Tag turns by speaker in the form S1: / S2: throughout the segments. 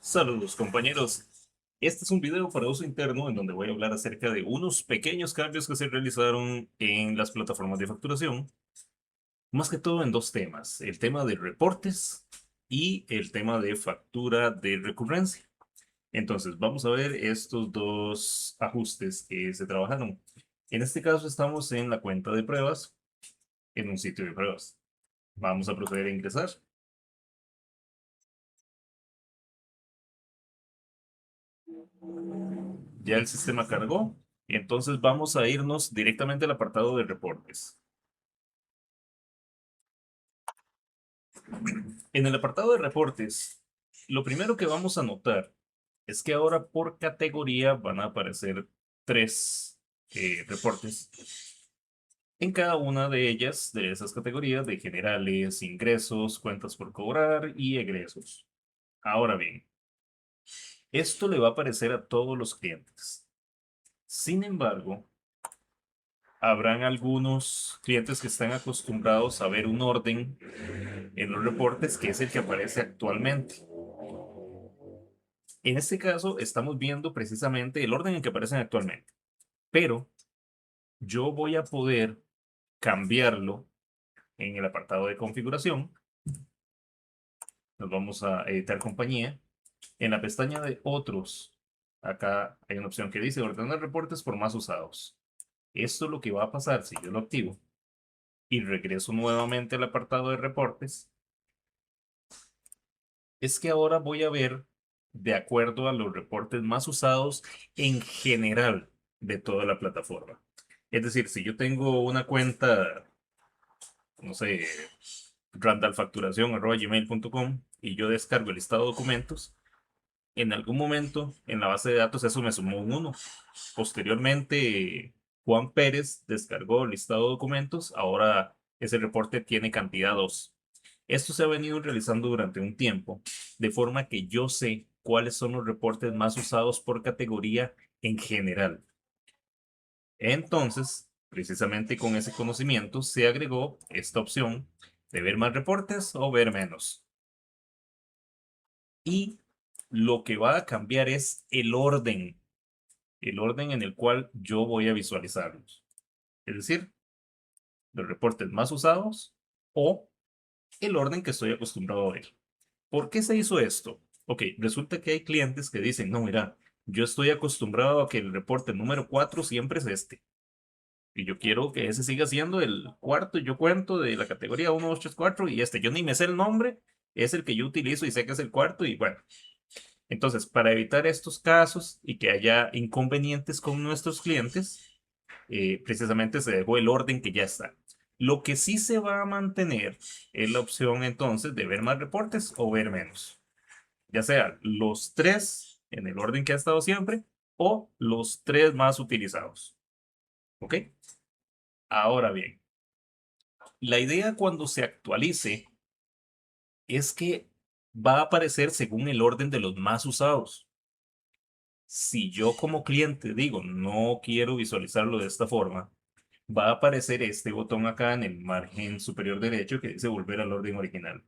S1: Saludos compañeros, este es un video para uso interno en donde voy a hablar acerca de unos pequeños cambios que se realizaron en las plataformas de facturación, más que todo en dos temas, el tema de reportes y el tema de factura de recurrencia. Entonces vamos a ver estos dos ajustes que se trabajaron. En este caso estamos en la cuenta de pruebas, en un sitio de pruebas. Vamos a proceder a ingresar. Ya el sistema cargó. Entonces vamos a irnos directamente al apartado de reportes. En el apartado de reportes, lo primero que vamos a notar es que ahora por categoría van a aparecer tres reportes. En cada una de ellas, de esas categorías de generales, ingresos, cuentas por cobrar y egresos. Ahora bien, esto le va a aparecer a todos los clientes. Sin embargo, habrán algunos clientes que están acostumbrados a ver un orden en los reportes que es el que aparece actualmente. En este caso, estamos viendo precisamente el orden en que aparecen actualmente, pero yo voy a poder cambiarlo en el apartado de configuración. Nos vamos a editar compañía. En la pestaña de otros, acá hay una opción que dice ordenar reportes por más usados. Esto es lo que va a pasar si yo lo activo y regreso nuevamente al apartado de reportes. Es que ahora voy a ver de acuerdo a los reportes más usados en general de toda la plataforma. Es decir, si yo tengo una cuenta, no sé, randallfacturación@gmail.com y yo descargo el listado de documentos, en algún momento en la base de datos eso me sumó un 1. Posteriormente, Juan Pérez descargó el listado de documentos, ahora ese reporte tiene cantidad 2. Esto se ha venido realizando durante un tiempo, de forma que yo sé cuáles son los reportes más usados por categoría en general. Entonces, precisamente con ese conocimiento se agregó esta opción de ver más reportes o ver menos. Y lo que va a cambiar es el orden en el cual yo voy a visualizarlos. Es decir, los reportes más usados o el orden que estoy acostumbrado a ver. ¿Por qué se hizo esto? Ok, resulta que hay clientes que dicen, no, mira, yo estoy acostumbrado a que el reporte número 4 siempre es este. Y yo quiero que ese siga siendo el cuarto, yo cuento de la categoría 1, 2, 3, 4 y este, yo ni me sé el nombre, es el que yo utilizo y sé que es el cuarto y bueno. Entonces, para evitar estos casos y que haya inconvenientes con nuestros clientes, precisamente se dejó el orden que ya está. Lo que sí se va a mantener es la opción entonces de ver más reportes o ver menos, ya sea los tres en el orden que ha estado siempre o los tres más utilizados. ¿Ok? Ahora bien, la idea cuando se actualice es que va a aparecer según el orden de los más usados. Si yo como cliente digo no quiero visualizarlo de esta forma, va a aparecer este botón acá en el margen superior derecho que dice volver al orden original.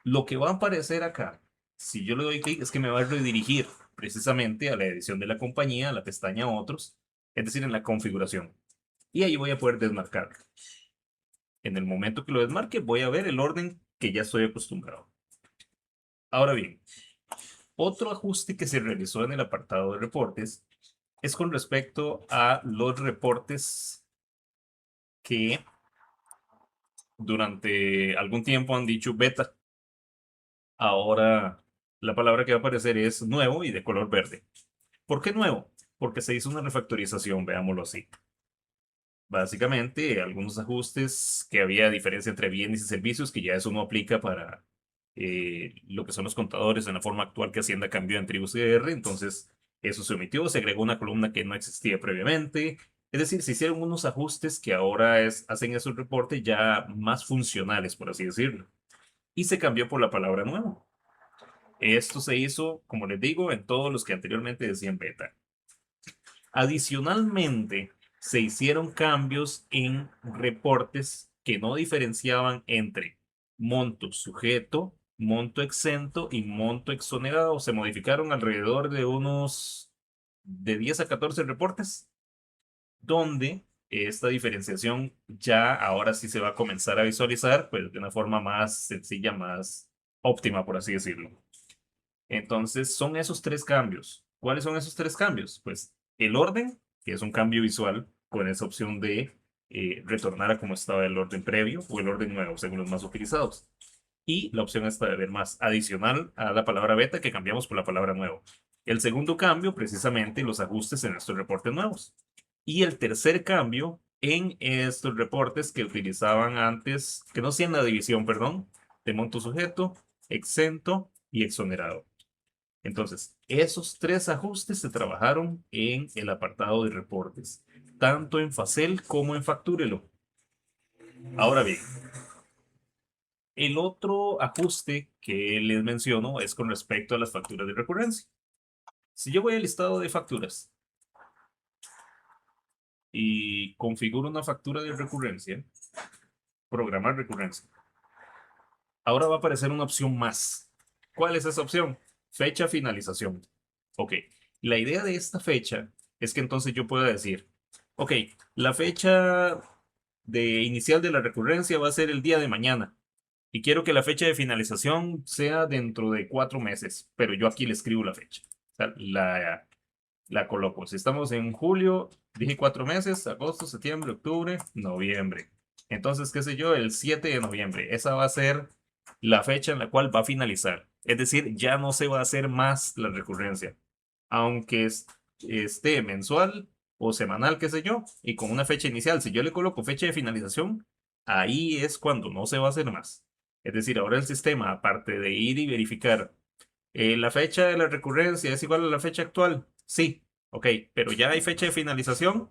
S1: Lo que va a aparecer acá, si yo le doy clic, es que me va a redirigir precisamente a la edición de la compañía, a la pestaña Otros, es decir, en la configuración. Y ahí voy a poder desmarcar. En el momento que lo desmarque, voy a ver el orden que ya estoy acostumbrado. Ahora bien, otro ajuste que se realizó en el apartado de reportes es con respecto a los reportes que durante algún tiempo han dicho beta. Ahora la palabra que va a aparecer es nuevo y de color verde. ¿Por qué nuevo? Porque se hizo una refactorización, veámoslo así. Básicamente, algunos ajustes que había diferencia entre bienes y servicios, que ya eso no aplica para lo que son los contadores en la forma actual que Hacienda cambió en Tribu CR. Entonces, eso se omitió, se agregó una columna que no existía previamente. Es decir, se hicieron unos ajustes que ahora hacen esos reportes ya más funcionales, por así decirlo. Y se cambió por la palabra nuevo. Esto se hizo, como les digo, en todos los que anteriormente decían beta. Adicionalmente, se hicieron cambios en reportes que no diferenciaban entre monto sujeto, monto exento y monto exonerado se modificaron alrededor de unos de 10 a 14 reportes, donde esta diferenciación ya ahora sí se va a comenzar a visualizar, pues de una forma más sencilla, más óptima, por así decirlo. Entonces, son esos tres cambios. ¿Cuáles son esos tres cambios? Pues el orden, que es un cambio visual, con esa opción de retornar a como estaba el orden previo o el orden nuevo, según los más utilizados. Y la opción esta de ver más adicional a la palabra beta que cambiamos por la palabra nuevo. El segundo cambio, precisamente, los ajustes en estos reportes nuevos. Y el tercer cambio en estos reportes que utilizaban antes, que no hacían la división, perdón, de monto sujeto, exento y exonerado. Entonces, esos tres ajustes se trabajaron en el apartado de reportes, tanto en Facel como en Factúrelo. Ahora bien, el otro ajuste que les menciono es con respecto a las facturas de recurrencia. Si yo voy al listado de facturas y configuro una factura de recurrencia, programar recurrencia, ahora va a aparecer una opción más. ¿Cuál es esa opción? Fecha finalización. Ok, la idea de esta fecha es que entonces yo pueda decir, ok, la fecha de inicial de la recurrencia va a ser el día de mañana y quiero que la fecha de finalización sea dentro de 4 meses, pero yo aquí le escribo la fecha. O sea, la coloco. Si estamos en julio, dije 4 meses, agosto, septiembre, octubre, noviembre. Entonces, qué sé yo, el 7 de noviembre. Esa va a ser la fecha en la cual va a finalizar. Es decir, ya no se va a hacer más la recurrencia. Aunque esté mensual o semanal, qué sé yo, y con una fecha inicial. Si yo le coloco fecha de finalización, ahí es cuando no se va a hacer más. Es decir, ahora el sistema, aparte de ir y verificar la fecha de la recurrencia es igual a la fecha actual. Sí, ok, pero ya hay fecha de finalización.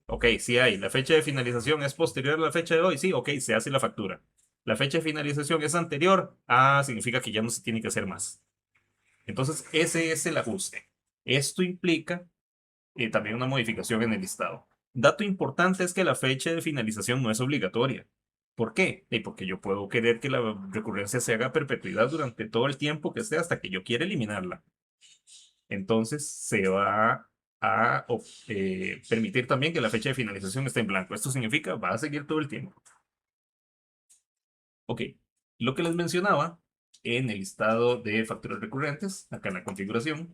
S1: Ok, sí hay. La fecha de finalización es posterior a la fecha de hoy. Sí, ok, se hace la factura. La fecha de finalización es anterior. Ah, significa que ya no se tiene que hacer más. Entonces, ese es el ajuste. Esto implica también una modificación en el listado. Dato importante es que la fecha de finalización no es obligatoria. ¿Por qué? Porque yo puedo querer que la recurrencia se haga a perpetuidad durante todo el tiempo que esté hasta que yo quiera eliminarla. Entonces se va a permitir también que la fecha de finalización esté en blanco. Esto significa va a seguir todo el tiempo. Ok, lo que les mencionaba en el listado de facturas recurrentes, acá en la configuración,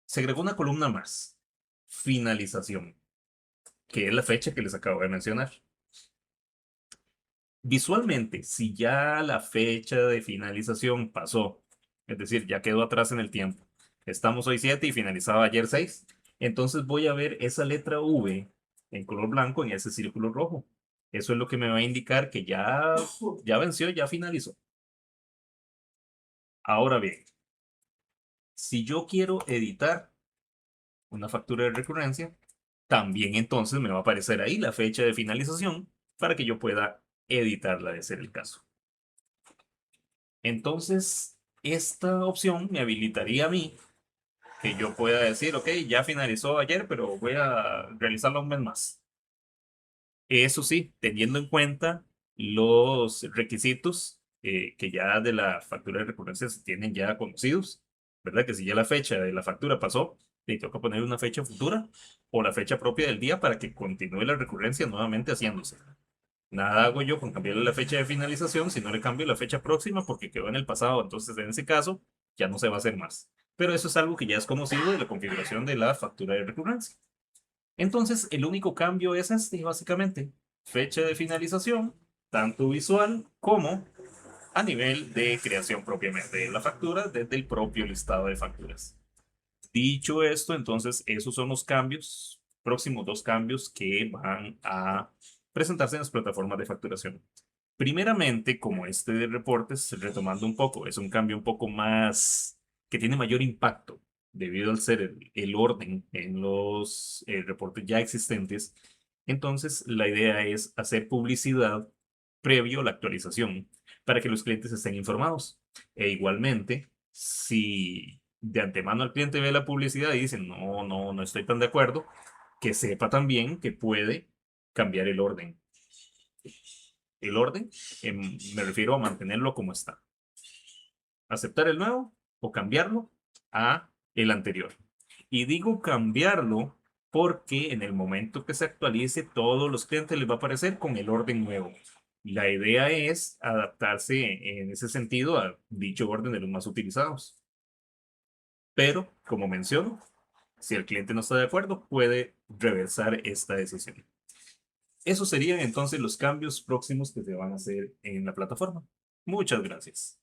S1: se agregó una columna más, finalización, que es la fecha que les acabo de mencionar. Visualmente, si ya la fecha de finalización pasó, es decir, ya quedó atrás en el tiempo, estamos hoy 7 y finalizaba ayer 6, entonces voy a ver esa letra V en color blanco en ese círculo rojo. Eso es lo que me va a indicar que ya venció, ya finalizó. Ahora bien, si yo quiero editar una factura de recurrencia, también entonces me va a aparecer ahí la fecha de finalización para que yo pueda editarla de ser el caso. Entonces, esta opción me habilitaría a mí que yo pueda decir, ok, ya finalizó ayer, pero voy a realizarlo un mes más. Eso sí, teniendo en cuenta los requisitos que ya de la factura de recurrencia se tienen ya conocidos, ¿verdad? Que si ya la fecha de la factura pasó, le toca poner una fecha futura o la fecha propia del día para que continúe la recurrencia nuevamente haciéndose. Nada hago yo con cambiarle la fecha de finalización si no le cambio la fecha próxima porque quedó en el pasado. Entonces, en ese caso, ya no se va a hacer más. Pero eso es algo que ya es conocido de la configuración de la factura de recurrencia. Entonces, el único cambio es este, básicamente. Fecha de finalización, tanto visual como a nivel de creación propiamente de la factura desde el propio listado de facturas. Dicho esto, entonces, esos son los cambios, próximos dos cambios que van a presentarse en las plataformas de facturación. Primeramente, como este de reportes, retomando un poco, es un cambio un poco más que tiene mayor impacto debido al ser el orden en los reportes ya existentes. Entonces, la idea es hacer publicidad previo a la actualización para que los clientes estén informados. E igualmente, si de antemano el cliente ve la publicidad y dice, no, no, no estoy tan de acuerdo, que sepa también que puede cambiar el orden. el orden, me refiero a mantenerlo como está. Aceptar el nuevo o cambiarlo a el anterior. Y digo cambiarlo porque en el momento que se actualice, todos los clientes les va a aparecer con el orden nuevo. La idea es adaptarse en ese sentido a dicho orden de los más utilizados. Pero, como menciono, si el cliente no está de acuerdo, puede reversar esta decisión. Esos serían entonces los cambios próximos que se van a hacer en la plataforma. Muchas gracias.